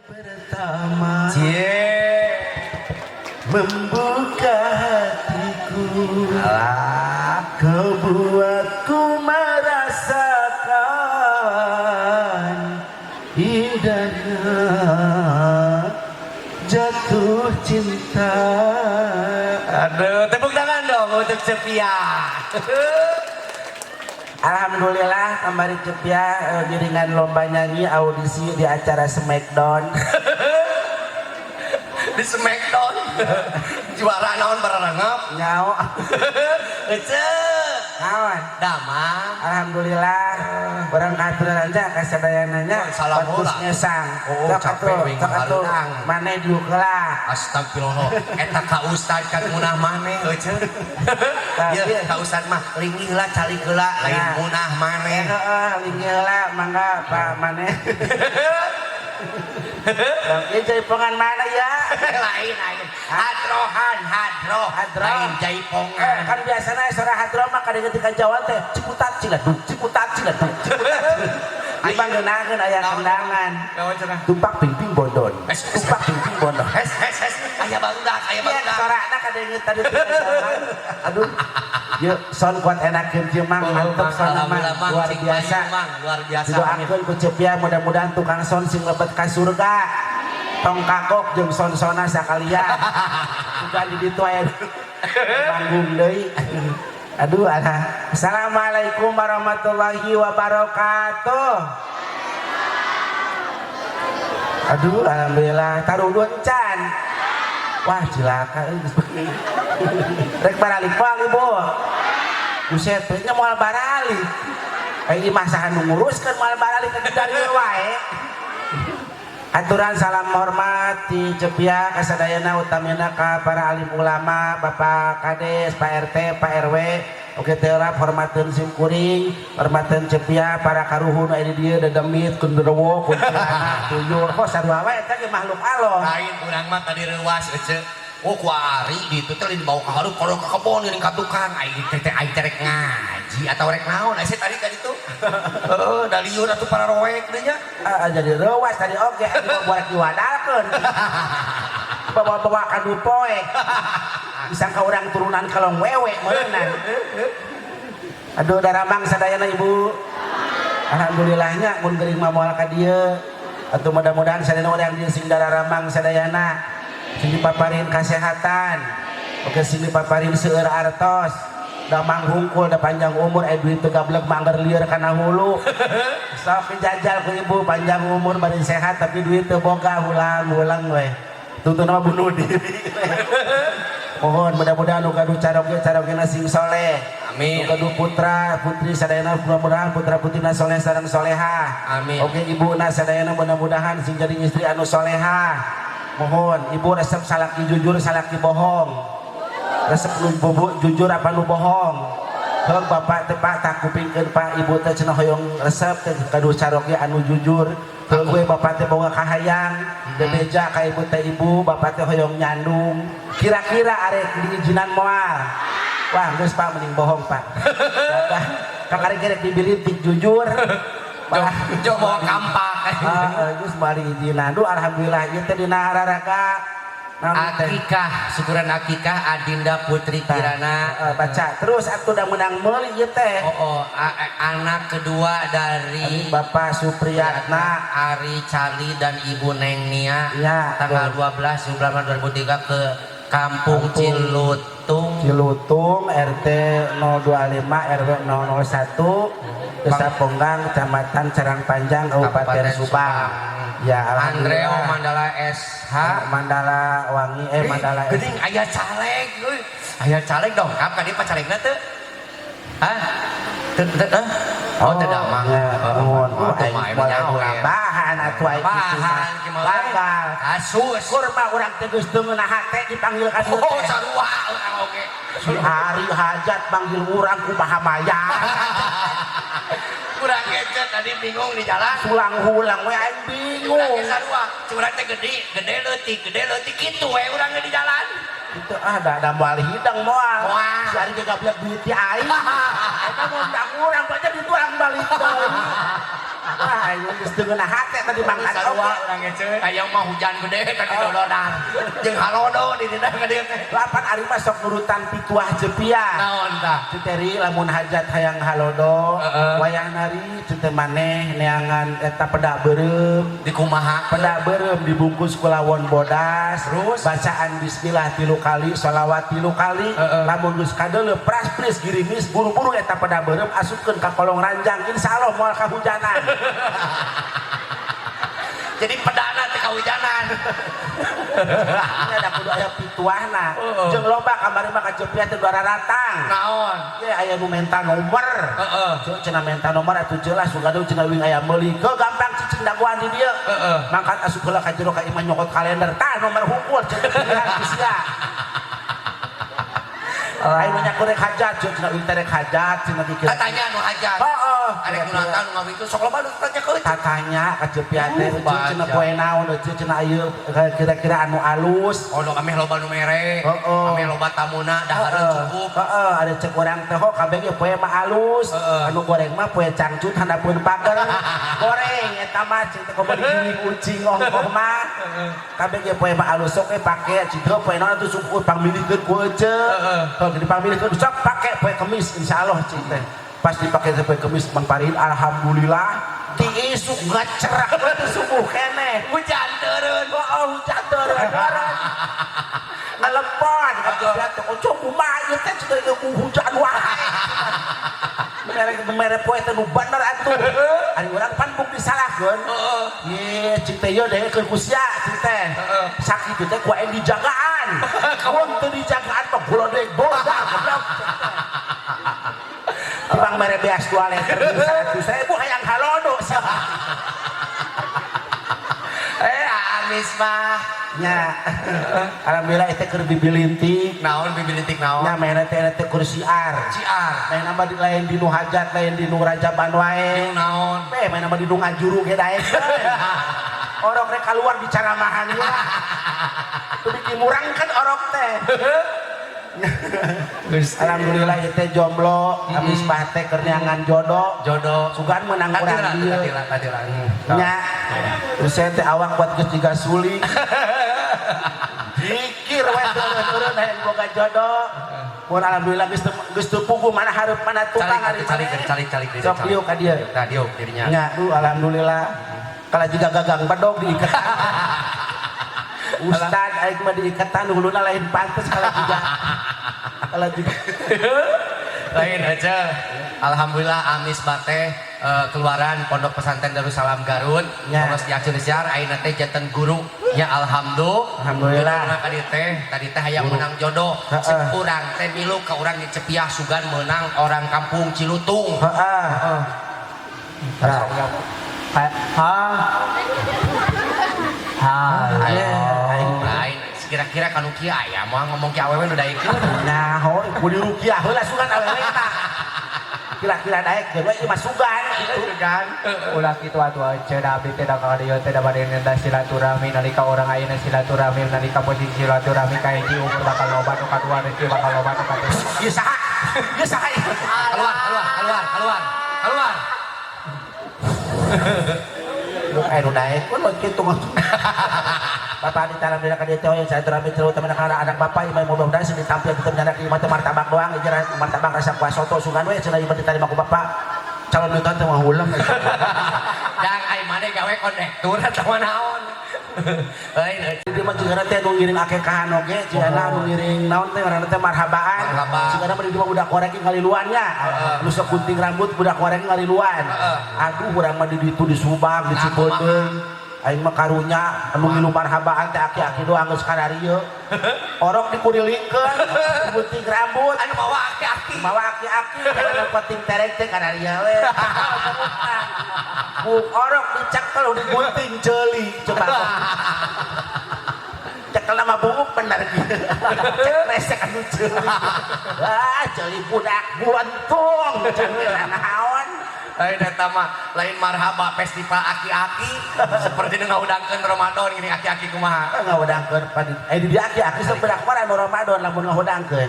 pertama Cie membuka hatiku, alah kau buatku merasakan indahnya jatuh cinta. aduh tepuk tangan dong untuk Cepia. Alhamdulillah kemarin Cepia giringan lomba nyanyi audisi di acara Smackdown. Di Smackdown juara naon bararangap Nyao ece kawan. damang. Alhamdulillah orang katuran aja kasadayananya Salam bagus heula. ngesang. Oh, Sok capek atuh, wing sok atuh. ngahareunang. Maneh diuklah. Astagfirullah eta ka ustad kan munah maneh ece. Ieu ka ustad mah linggih lah cari heula lain Nah. munah maneh. Heeh, linggihlah mangga Pak Maneh. Ieu jaipongan mana ya? lain hadrohan hadro Hadro. lain jaipongan. Kan biasanya sora hadro mah kada ketika Jawa teh ciputat ciledug, ciputat ciledug, ciputat. Dibangeunakeun aya kendangan. Kawan cenah. Tumpak pingping bondon. Tumpak pingping bondon. Hes aya barudak aya Iya, barudak. sorana kada inget tadi Jawa. Aduh. Yuk, son kuat enakeun kieu mang mantep son mah Alhamdulillah, Mang. luar Cing biasa. Bayu, Mang. Luar biasa. Didoakeun ku Cepia mudah-mudahan tukang son sing lebet ka surga. Tong kakok jeung son-sona sakalian. Juga di ditu aya panggung deui. Aduh, alah. Assalamualaikum warahmatullahi wabarakatuh. Aduh, alhamdulillah taruhun can. Wah, cilaka euy. Rek baralik poal Ibu. Buset, nya moal baralik. Ai imah saha nu nguruskeun moal baralik ke dari wae. Aturan salam hormat di Cepia kasadayana utamina ka para alim ulama, Bapak Kades, Pak RT, Pak RW, oke teurap hormateun simkuring, hormateun Cepia para karuhun aya di dieu dedemit kunderewo kuntilanak tuyul. Kok sarua wae eta ge makhluk Allah. Lain urang mah tadi reuas ece. Oh ku ari ditu teh dibawa ka hareup kalau ka kebon geuning ka tukang ai teh ai rek ngaji atau rek naon aya tadi ka ditu. Heeh da lieur atuh para roek deui nya. Jadi rewas tadi oge buat diwadalkeun. Bawa-bawa kadu poe. Disangka orang turunan kalong wewe meunang. Aduh daramang sadayana Ibu. Alhamdulillahnya mun geuring mah moal ka dieu. Atuh mudah-mudahan sadayana urang dieu sing dararamang sadayana. Sing dipaparin kesehatan. Oke sing dipaparin seueur artos. Damang hungkul da panjang umur duit teu gablek mangger lieur kana hulu. Sok dijajal ku Ibu panjang umur bari sehat tapi duit teu boga ulang-ulang we. Tuntun mah bunuh diri. Mohon mudah-mudahan nu gaduh carogena sing soleh. Amin. Nu gaduh putra putri sadayana mudah-mudahan putra putrina soleh sareng solehah. Amin. Oke ibuna sadayana mudah-mudahan sing jadi istri anu solehah. Mohon Ibu resep salaki jujur salaki bohong. Resep nu bubuk jujur apa nu bohong. Heung Bapak teh Pak tak kupingkeun Pak Ibu teh cenah hoyong resep teh kaduh carok ge anu jujur. Heung we Bapak teh boga kahayang, teu beja ka Ibu teh Ibu, Bapak teh hoyong nyandung. Kira-kira arek diijinan moal. Wah, geus Pak mending bohong Pak. Kakari gerek dibilitik jujur. Jo bawa kampak. Geus bari ijinan. Duh alhamdulillah ieu teh dina hararaga Akikah, syukuran akikah Adinda Putri Kirana. Baca terus atuh da menang meuli ieu teh. Anak kedua dari Bapak Supriyatna, Ari Cali dan Ibu Neng Nia. Ya, tanggal 12 Bulan 2003 ke Kampung Cilutung. Cilutung RT 025 RW 001 Desa Ponggang Kecamatan Carang Panjang Kabupaten Subang. Ya Andreo alhamdulillah. Mandala SH. Mandala Wangi Mandala Geuning aya caleg euy. Aya caleg dong, kap ka dieu pacalegna teu? Hah? Teu Oh, teu damang. Nuhun. Atuh mah emang nyaho ya. Bahan atuh ai Bahan bakal. kasus. Kurma urang teh geus teu ngeunah hate dipanggil ka dieu Oh, teh. sarua urang oge. Si hari hajat panggil urang ku bahamaya. Kurang ngecet tadi bingung di jalan. Ulang-ulang we aing bingung. Urang ge sarua, curang teh gede leutik kitu we urang di jalan. Itu ada moal hidang moal. Moal. Si ari geus gablek duit ti aing. Eta mun tak urang baca ditu urang balik deui. Wah, ini geus deungeuna hate tadi mangkat sarua urang ge ceuk. Hayang mah hujan gede tadi dodonan. Jeung halodo di dina ka dieu teh. Lapan ari mah sok nurutan pituah jepian. Naon tah? Teu teri lamun hajat hayang halodo, wayah nari teu teh maneh neangan eta peda beureum. Dikumaha? Peda beureum dibungkus ku lawon bodas. Terus bacaan bismillah 3 kali, shalawat 3 kali. Lamun geus kadeuleu pras-pris girimis buru-buru eta peda beureum asupkeun ka kolong ranjang. Insyaallah moal kahujanan. Jadi pedana teh kahujanan. Nya da kudu aya pituahna. Jeung loba kamari mah kajepian teh dua ratang. Naon? Ye aya nu menta nomor. Heeh. Cenah menta nomor atuh jelas sugaduh cenah wing aya meuli. Keu gampang cicing daguan di dieu. Mangkat asup heula ka jero ka imah nyokot kalender. Tah nomor hungkul cenah sia. Ayo nya kurek hajat, cenah wing terek hajat cenah dikira. Katanya nu hajat. Heeh. Arek nu nata nu ngawitu sok loba nu tanya keut. Tatanya kajepian teh cenah poe naon cenah ieu kira-kira anu alus. Oh, ameh loba nu mere. Ameh loba tamuna dahareun cukup. Heeh, ada cek urang teh ho kabeh ge poe mah alus. Anu goreng mah poe cangcut handapeun pager. Goreng eta mah cing teh komo digiling ucing ongkoh mah. Kabeh ge poe mah alus sok pake cing teh poe naon atuh sumput pangmilikeun ku eceuk. Kalau dipamilikeun sok pake poe kemis insyaallah cing teh. Pas dipake poe kemis Mang Parin alhamdulillah diisuk ngacerak teh subuh keneh. Hujan teureun. Hujan teureun. Ngalepon kajepian teh ojo kumaha ieu teh cenah hujan wae. Mere poe teh nu bener atuh. Ari urang pan buk disalahkeun. Ye cing teh ieu degekeun ku sia cing teh. Sakitu teh ku aing dijagaan. Mun teu dijagaan mah bulodeg bodak goblok. Tibang mere beas 2 liter 100.000 hayang halodo sia. Amis mah nya alhamdulillah eta keur bibilintik. Naon bibilintik naon? Nya mainna teh eta keur siar. Mainna mah di lain di nu hajat lain di nu rajaban wae. Naon? Mainna mah di nu ngajuru ge daek. Orok rek kaluar dicaramahan ya. Teu bikin murang kan orok teh. Alhamdulillah ieu teh jomblo, abis mah teh keur neangan jodoh. Sugan meunang urang dieu. Nya terus teh awak buat geus jiga suling. Pikir we turun-turun hayang boga jodoh. Mun alhamdulillah geus teu puguh mana hareup mana tukang ari calik. Sok liuk ka dieu. Tah dieu dirinya. Nya alhamdulillah. Kala juga gagang bedog diiketan. Ustad aing mah diiketan huluna lain pantes kala juga. Lain aja. Alhamdulillah amis bate keluaran Pondok Pesantren Darussalam Garut. Terus diaceun siar ayeuna teh janten guru. Ya alhamdulillah. Ka dieu tadi teh hayang menang jodoh. Cek urang teh milu ka urang di Cepiah sugan menang orang kampung Cilutung. Heeh. Lain kira-kira kanu kieu aya moal ngomong ki awewe nu daekeun. Nah, heuh kudu rukiah heula sugan awewe na. Kira-kira daekeun we ieu mah sugan kitu kan. Ulah kitu atuh ceun abdi teh da ka dieu teh da bade nenda silaturahmi nalika urang ayeuna silaturahmi nalika posisi silaturahmi ka hiji umur bakal loba nu kadua rezeki bakal loba nu katilu. Ieu saha? Ieu saha ieu? Keluar. Lu anu daekeun we kitu mah. Bapak ditalam dina ka dieu teh yang silaturahmi terutama anak bapak imah mudah-mudahan sing ditampil kitu nyanak imah teh martabak doang jeung martabak rasa kuah soto sugan we cenah imah diterima ku bapak. Calon neutan teh mah ulang. Dang ai mane gawe kondektur atawa naon. Lain Di mah cigana teh nu ngiring akekahan oge, cigana nu ngiring naon teh ngaranna teh marhabaan. Cigana mah di mah budak korek ngaliluannya. Nu sok gunting rambut budak korek ngaliluan. Aduh urang mah di ditu di Subang, di Cipedeung. Aing mah karunya anu ngilu marhabaan teh aki-aki doang geus kadarieu. Orok dikurilikeun, gunting rambut. anu bawa aki-aki. Bawa aki-aki kana penting terek teh kadarieu we. Buk orok dicekel digunting ceuli coba. Cekel nama bunguk bener gitu. Cek resek anu ceuli. Wah, ceuli budak buntung. Ceuli naon. Lain eta mah lain marhaba festival aki-aki seperti nu ngaudangkeun Ramadan gini aki-aki kumaha. Ngaudangkeun di dia aki-aki sok budak mah anu Ramadan lamun ngaudangkeun.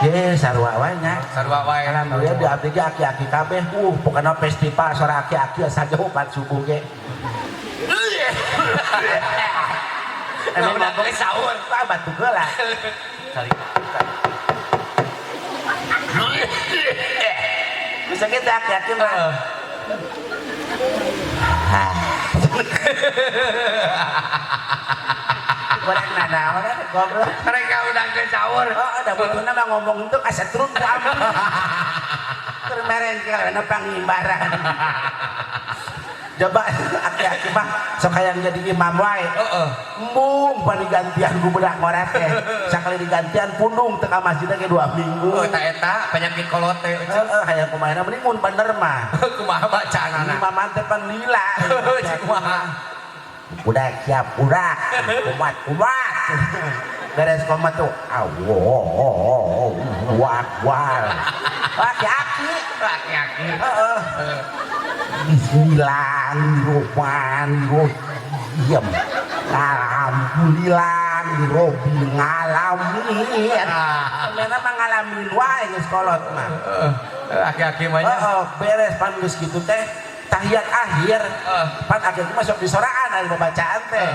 Ye sarua wae nya. Sarua wae. Alhamdulillah di abdi ge aki-aki kabeh. Pokona festival sora aki-aki asa opat subuh ge. Emang udah boleh sahur. Pak batu geula. Kali. Bisa kita aki-aki mah. Orang nana, orang goblok. Mereka udah ke sahur. Oh, ada butuna mah ngomong itu kasetruk ku aman. Termeren karena pangimbaran. Coba aki-aki mah sok hayang jadi imam wae. Heeh. Embung pan digantian ku budak ngora teh. Sakali digantian pundung teu ka masjidna ge 2 minggu. Oh, eta penyakit kolot teh. Heeh, hayang kumaha mending mun bener mah. Kumaha bacaanana? Imam teh pan lila. Kumaha? Udah siap, udah kumat beres komat tuh wak aki-aki Bismillahirrahmanirrahim alhamdulillah Rabbil ngalamin karena mah ngalamin wae geus kolot mah Aki-aki mah nya. beres pan geus kitu teh tahiyat akhir pan akhir masuk di soraan ada bacaan teh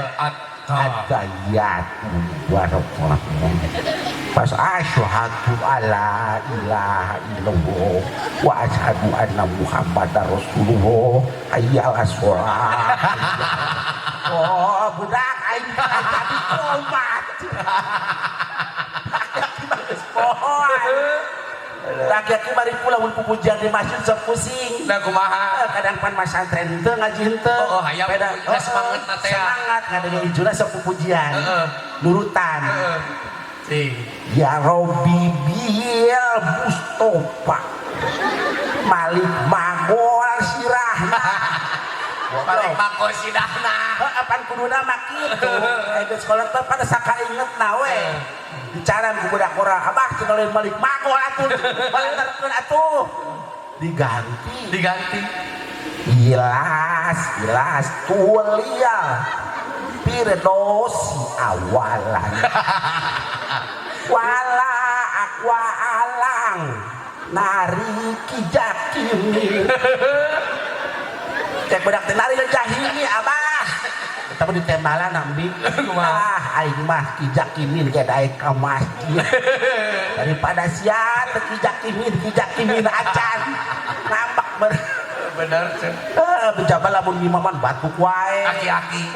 at-tahiyat warahmatullahi pas asyhadu alla ilaha illallah wa asyhadu anna muhammadar rasulullah hayya 'alas shalah oh budak aing jadi komat bagus pohon laki-laki mari pula mun pupujian di masjid sok pusing. Da kumaha? Kadang pan masantren teu ngaji henteu. Oh, hayang semangat na teh. Semangat ngadenge ijuna sok pupujian. Nurutan. Ya Rabbi bil Mustofa. Malik magol sirahna. Malik magol sirahna. Apan kuduna mah kitu. Geus sekolah teh pada sakaingetna we. Bicara ku budak orang abah tinggalin balik magol atuh balentarkeun atuh diganti ilas tulia pirdosi awalan wala akwa alang nari kijakini cek budak teh nari jahili abah tapi di tembalan nambi aing mah kijakimin ke daek ka masjid daripada sia teu kijakimin acan ngambak bener mencoba lamun imaman batuk wae aki-aki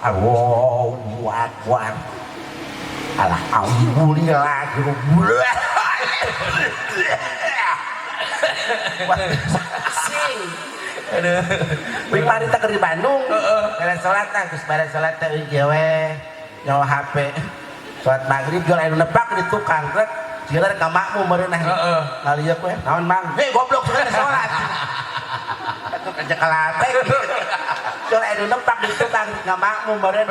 Allahu akbar alhamdulillah sing aduh wih mari tak di Bandung beres sholat tah terus beres sholat teh we nyawa HP sholat maghrib jual anu nebak di tukang truk jieureun ka makmu meureun ngalieup we naon mang heh goblok sudah sholat atuh kerja kalatek jual anu nebak di tukang ka makmu meureun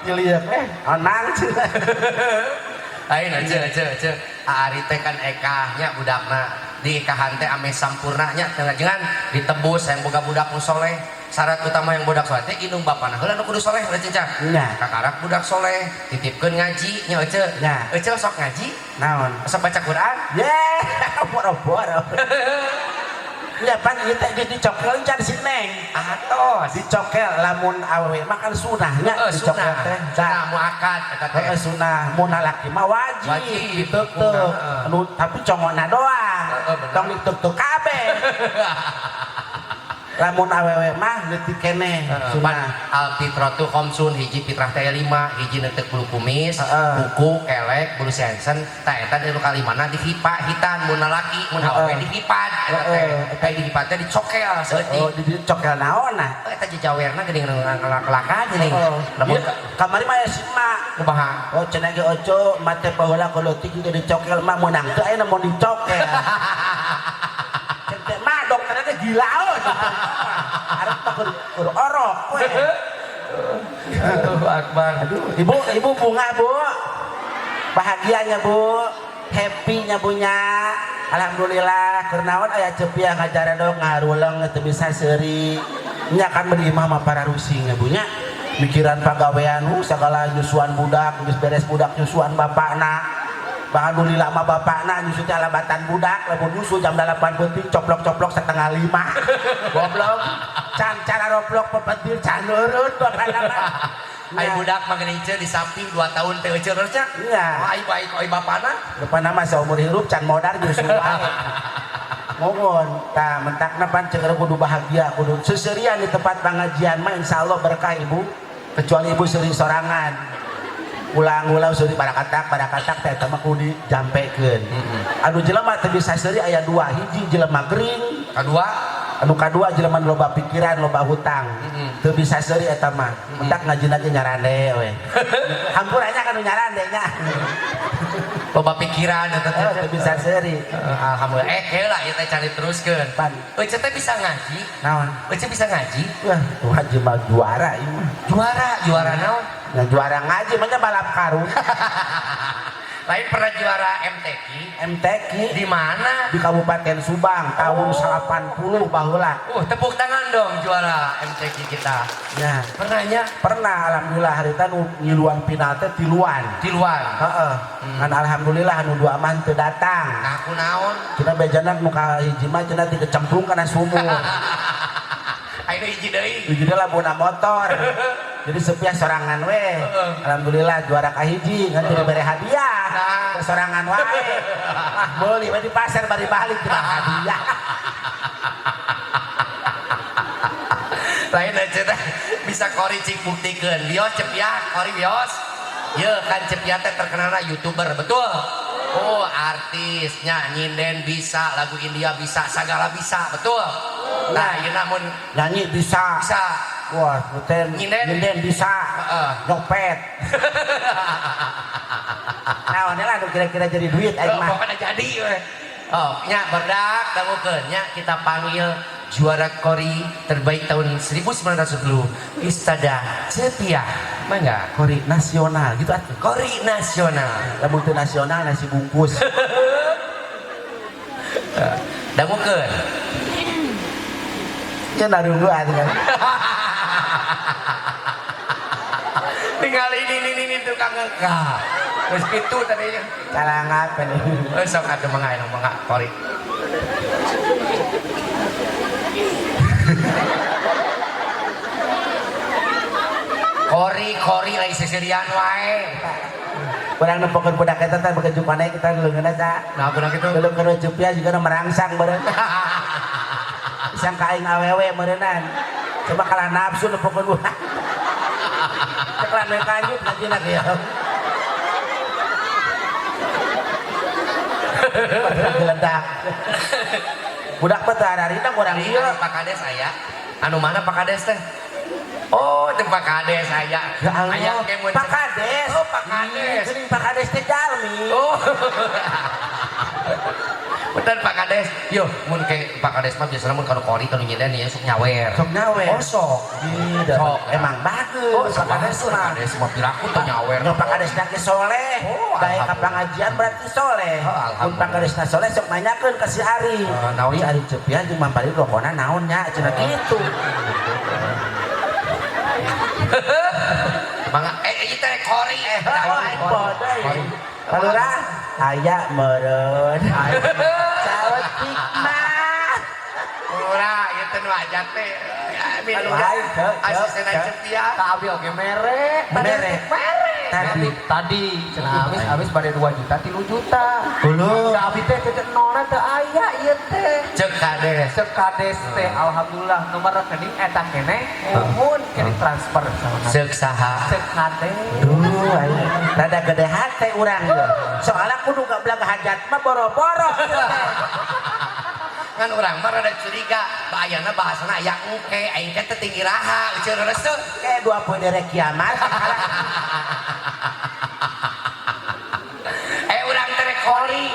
ngalieup we naon mang lain aja Ari teh kan ekahnya budakna di ekahan teh ame sampurnanya jangan ditebus yang boga budak nu soleh syarat utama yang budak soleh teh indung bapana heula nu kudu soleh udah cincang kakarak budak soleh titipkeun ngaji nya ece sok ngaji naon sok baca Quran boro-boro ya pan ieu teh dicokel can si Neng atos dicokel lamun awewe mah kan sunahnya dicokel teh sunah muakad eta teh sunah mun laki mah wajib diteuk anu tapi congona doang tong diteuk kabeh lamun awewe mah leutik keneh sunah al fitratu khamsun hiji fitrah teh 5 hiji neuteuk bulu kumis kuku kelek bulu sensen tah eta nu kalimana dihitan mun laki mun awewe dihipat eta teh dihipat teh dicokel seutik dicokel naonna eta jajawerna geuning ngalakan geuning lamun kamari mah si mak kumaha oh cenah ge ojo mate paheula koleutik ge dicokel mah meunang teu aya mun dicokel teh mah dokterna teh gila arep keur orok we Allahu akbar ibu bunga bu bahagianya bu happy-nya bunya alhamdulillah keur naon aya cepiah ngajaran dong ngaruleng teu bisa seuri nya kan beli imah mah para rusing ya bunya mikiran pagawean segala nyusuan budak geus beres budak nyusuan bapakna bahan duli lama bapakna nyusu teh alabatan budak lamun nyusu jam 8 penting coplok-coplok setengah 5 goblok can cara roplok pepetir can eureun bapakna mah Ai budak mah geuning di samping 2 tahun teh euceur nya. Iya. Ai baik oi bapana. Bapakna mah saumur hirup can modar nyusu wae. Mohon tah mentakna pan ceuk kudu bahagia kudu seserian di tempat pengajian mah insyaallah berkah ibu kecuali ibu sering sorangan ulang-ulang suri pada katak teh mah kudu jampekeun anu jelema teu bisa seuri aya dua hiji jelema gering kadua jelema loba pikiran loba hutang teu bisa seuri eta mah mentak ngajina ge nyarande we hampuranya kan nyarande nya loba pikiran eta teh teu bisa seuri alhamdulillah heula ieu teh cari teruskeun pan euceut teh bisa ngaji naon euceut bisa ngaji wah tuh haji mah juara ieu mah juara naon yang juara ngaji mah balap karung lain pernah juara MTQ di mana di Kabupaten Subang tahun 80 baheula. Tepuk tangan dong juara MTQ kita. Ya, pernah alhamdulillah harita nu ngiluan final teh tiluan. Heeh. Kan alhamdulillah anu dua man teu datang. Nah, kunaon? Cenah bejana nu ka hiji mah cenah dikecemplung kana sumur. Ayeuna hiji deui. Hiji deui labona motor. Jadi sepiah sorangan we. Alhamdulillah juara kahiji ngan teu dibere hadiah. Sorangan wae. Wah, meuli we di pasar bari balik teu hadiah. Lain aja teh bisa kori cik buktikeun. Bios cepiah, kori bios. Ye kan cepiah teh terkenalna YouTuber, betul? Oh, artisnya nyinden bisa, lagu India bisa, segala bisa, betul? Nah, ieu namun nyanyi bisa. Wah, buten nyinden bisa. Nyopet. Nah, ini lah kira-kira jadi duit aing mah. Pokoknya jadi we. Oh, nya berdak dangukeun nya kita panggil juara kori terbaik tahun 1910 Istada Cepiah. Mangga Kori nasional gitu atuh. Kori nasional. Lamun teu nasional nasi bungkus. Dangukeun. Cenah nunggu atuh kan. Tinggal ini tukang ngekah. Terus itu tadinya. Kalangan ini. Sok atuh mangga kori. Kori lain seserian wae. Urang nempokeun budak eta teh bekeju panai kita leungeunna ta. Nah, budak itu. Belum keur cepia juga merangsang beureun. Sangka aing awewe meureunnan. Coba kalah nafsu nempokeun budak. Cek rame kanjut ngajina kieu. Geledak. Budak teh hararina urang ieu Pak Kades aya. Anu mana Pak Kades teh? Oh, itu Pak Kades aya. Ya Allah, Aya kemun. Pak Kades. Oh, Pak Kades. Geuning Pak Kades teh jalmi. Oh. Bener Pak Kades. Yo, mun ke Pak Kades mah biasana mun kanu kori kanu nyinden ya sok nyawer. Sok nyawer. Oh, sok. Sok. Emang bagus. Oh, Pak Kades mah. Kades mah piraku teh nyawer. Pak Kades nake soleh. Daya ka pangajian berarti soleh. Mun Pak Kades na soleh sok nanyakeun ka si Ari. Naon Ari Cepian jeung Mampari rokona naon nya cenah kitu. Mangga ieu teh kori Kori. Kalurah aya meureun. Saeutik mah. Ulah ieu teh nu ajat teh. Asisten Cepiah. Ka abi oge mere. Tadi cenah habis bade 2 juta 3 juta. Hulu. Da abi teh teh nona teu aya ieu teh. Cek Kades. Cek Kades teh alhamdulillah nomor rekening eta keneh muhun kirim transfer sama Cek saha? Cek Kades. Duh, rada gede hate urang ieu. Soalnya kudu gablag hajat mah boro-boro. Kan urang mah rada curiga, bayana bahasana aya engke, aing teh teu tinggi raha, euceur restu. Kayak 2 poe dari kiamat. Urang teh kori.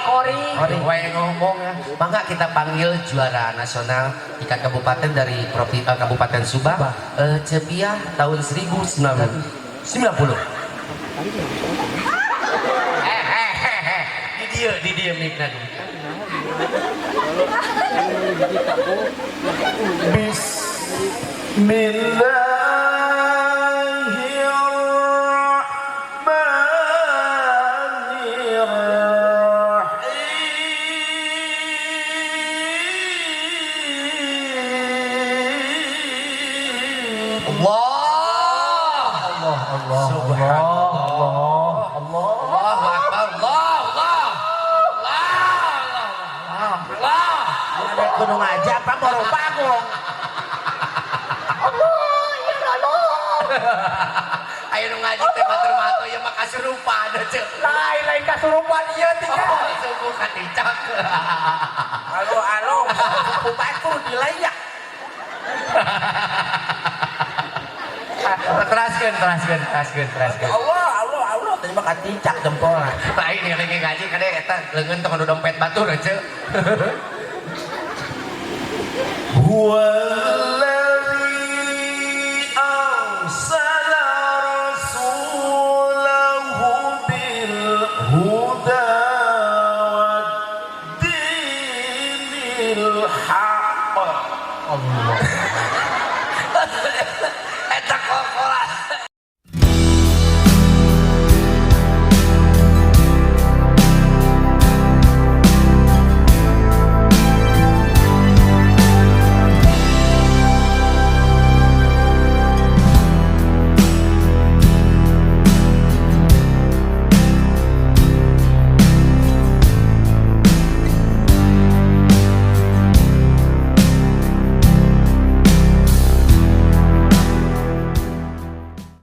Wae ngomong ya. Mangga kita panggil juara nasional tingkat kabupaten dari Kabupaten Subang, Cepiah tahun 1990. Di dia mikna dulu. Bismillahirrahmanirrahim. 2019 Allah Allahu Akbar. Allah. Ada gunung aja apa borong bagong. Ayo nu ngaji teh mater-mater ya mah kasurupan ceu. lain kasurupan ieu tinggal Suku katicak. Alo, suku batu dilayak. Teraskeun. Allah, terima katicak jempol. Lain yang lagi ngaji kade eta leungeun tong anu dompet batur ceu. Huwallazi arsala rasulahu bil huda wa dinil haqq. Allah